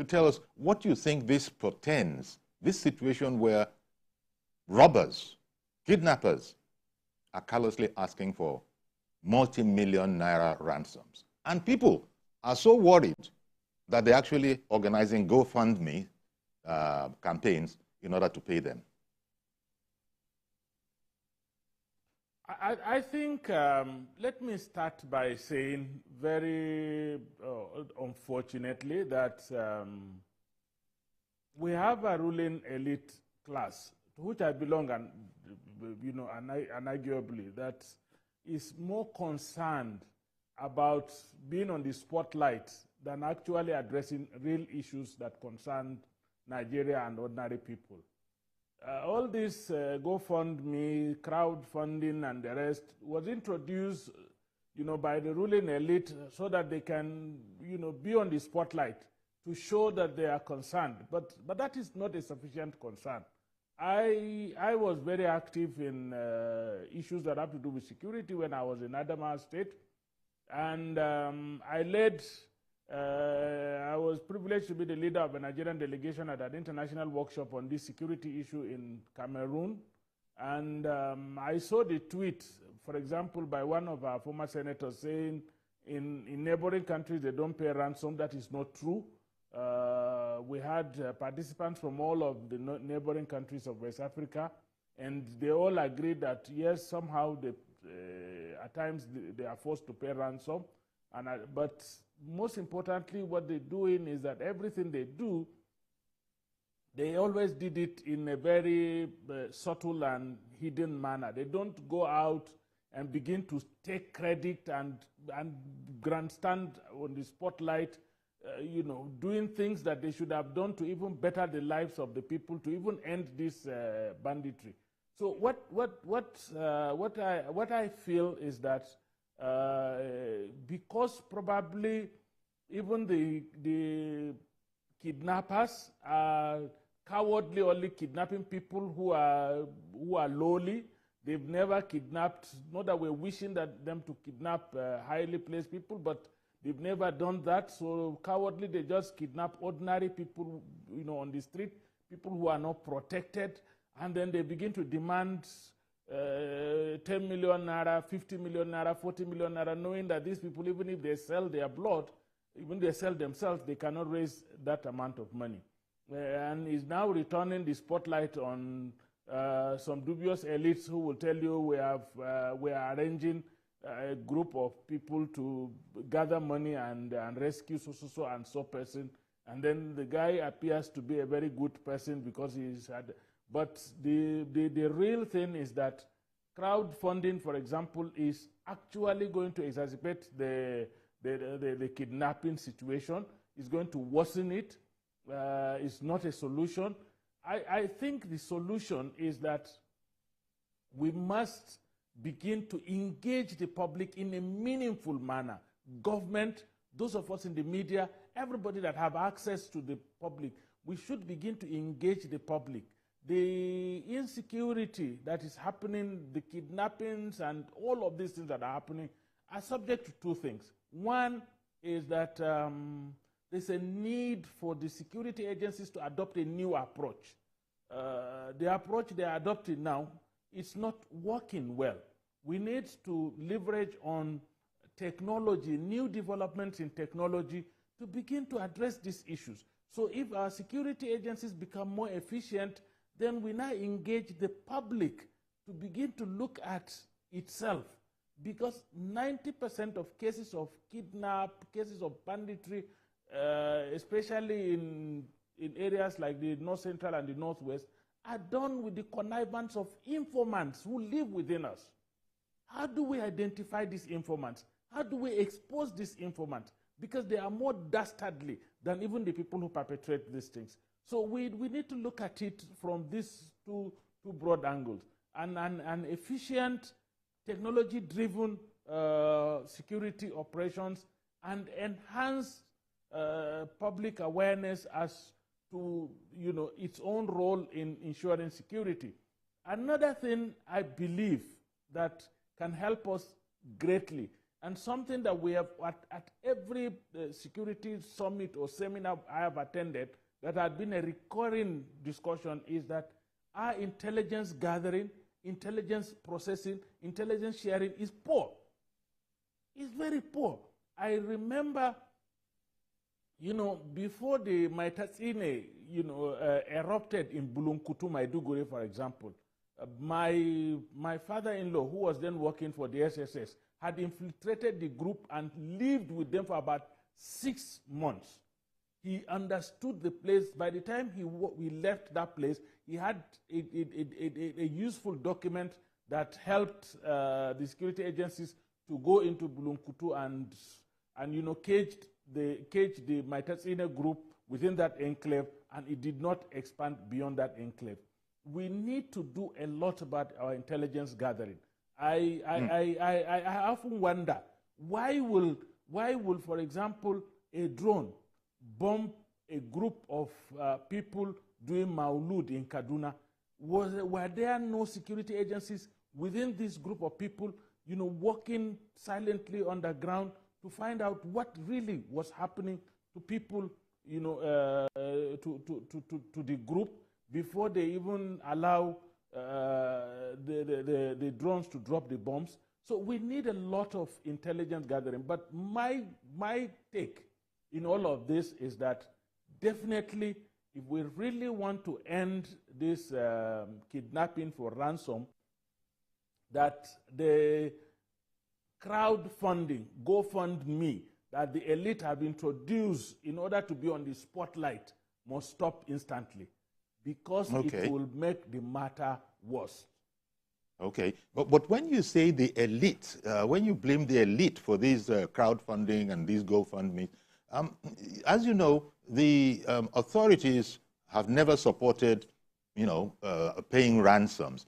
to tell us what you think this portends, this situation where robbers, kidnappers are callously asking for multi-million naira ransoms. And people are so worried that they're actually organizing GoFundMe campaigns in order to pay them. I think, let me start by saying very unfortunately that we have a ruling elite class, to which I belong, and unarguably, that is more concerned about being on the spotlight than actually addressing real issues that concern Nigeria and ordinary people. All this GoFundMe, crowdfunding, and the rest was introduced, by the ruling elite so that they can, be on the spotlight to show that they are concerned. But that is not a sufficient concern. I was very active in issues that have to do with security when I was in Adamawa State, and I was privileged to be the leader of a Nigerian delegation at an international workshop on this security issue in Cameroon. And I saw the tweet, for example, by one of our former senators saying in neighboring countries they don't pay ransom. That is not true. We had participants from all of the neighboring countries of West Africa, and they all agreed that, yes, somehow at times they are forced to pay ransom. But most importantly, what they're doing is that everything they do, they always did it in a very subtle and hidden manner. They don't go out and begin to take credit and grandstand on the spotlight, doing things that they should have done to even better the lives of the people, to even end this banditry. So what I feel is that because probably even the kidnappers are cowardly, only kidnapping people who are lowly. They've never kidnapped, not that we're wishing that them to kidnap highly placed people, but they've never done that. So cowardly, they just kidnap ordinary people, on the street, people who are not protected, and then they begin to demand 10 million naira, 50 million naira, 40 million naira, knowing that these people, even if they sell their blood, even they sell themselves, they cannot raise that amount of money. And is now returning the spotlight on some dubious elites who will tell you we are arranging a group of people to gather money and rescue so and so person. And then the guy appears to be a very good person because he's had. But the real thing is that crowdfunding, for example, is actually going to exacerbate the kidnapping situation. It's going to worsen it. It's not a solution. I think the solution is that we must begin to engage the public in a meaningful manner. Government, those of us in the media, everybody that have access to the public, we should begin to engage the public. The insecurity that is happening, the kidnappings, and all of these things that are happening are subject to two things. One is that there's a need for the security agencies to adopt a new approach. The approach they are adopting now is not working well. We need to leverage on technology, new developments in technology to begin to address these issues. So if our security agencies become more efficient, then we now engage the public to begin to look at itself, because 90% of cases of kidnap, cases of banditry, especially in areas like the North Central and the Northwest, are done with the connivance of informants who live within us. How do we identify these informants? How do we expose these informants? Because they are more dastardly than even the people who perpetrate these things. So we need to look at it from these two broad angles. An efficient, technology-driven security operations and enhance public awareness as to its own role in ensuring security. Another thing I believe that can help us greatly And something that we have at every security summit or seminar I have attended that had been a recurring discussion is that our intelligence gathering, intelligence processing, intelligence sharing is poor. It's very poor. I remember, before the Maitatsine, erupted in Bulunkutu, Maiduguri, for example, my father-in-law, who was then working for the SSS, had infiltrated the group and lived with them for about 6 months. He understood the place. By the time we left that place, he had a useful document that helped the security agencies to go into Bulunkutu and cage the Maitatsine group within that enclave, and it did not expand beyond that enclave. We need to do a lot about our intelligence gathering. I often wonder, why will, for example, a drone bomb a group of people doing Maulud in Kaduna? Were there no security agencies within this group of people, working silently on the ground to find out what really was happening to people, to the group before they even allow the drones to drop the bombs? So we need a lot of intelligence gathering. But my take in all of this is that definitely, if we really want to end this kidnapping for ransom, that the crowdfunding, GoFundMe, that the elite have introduced in order to be on the spotlight must stop instantly, because it will make the matter worse. Okay, but when you say the elite, when you blame the elite for these crowdfunding and these GoFundMe, as you know, the authorities have never supported, paying ransoms.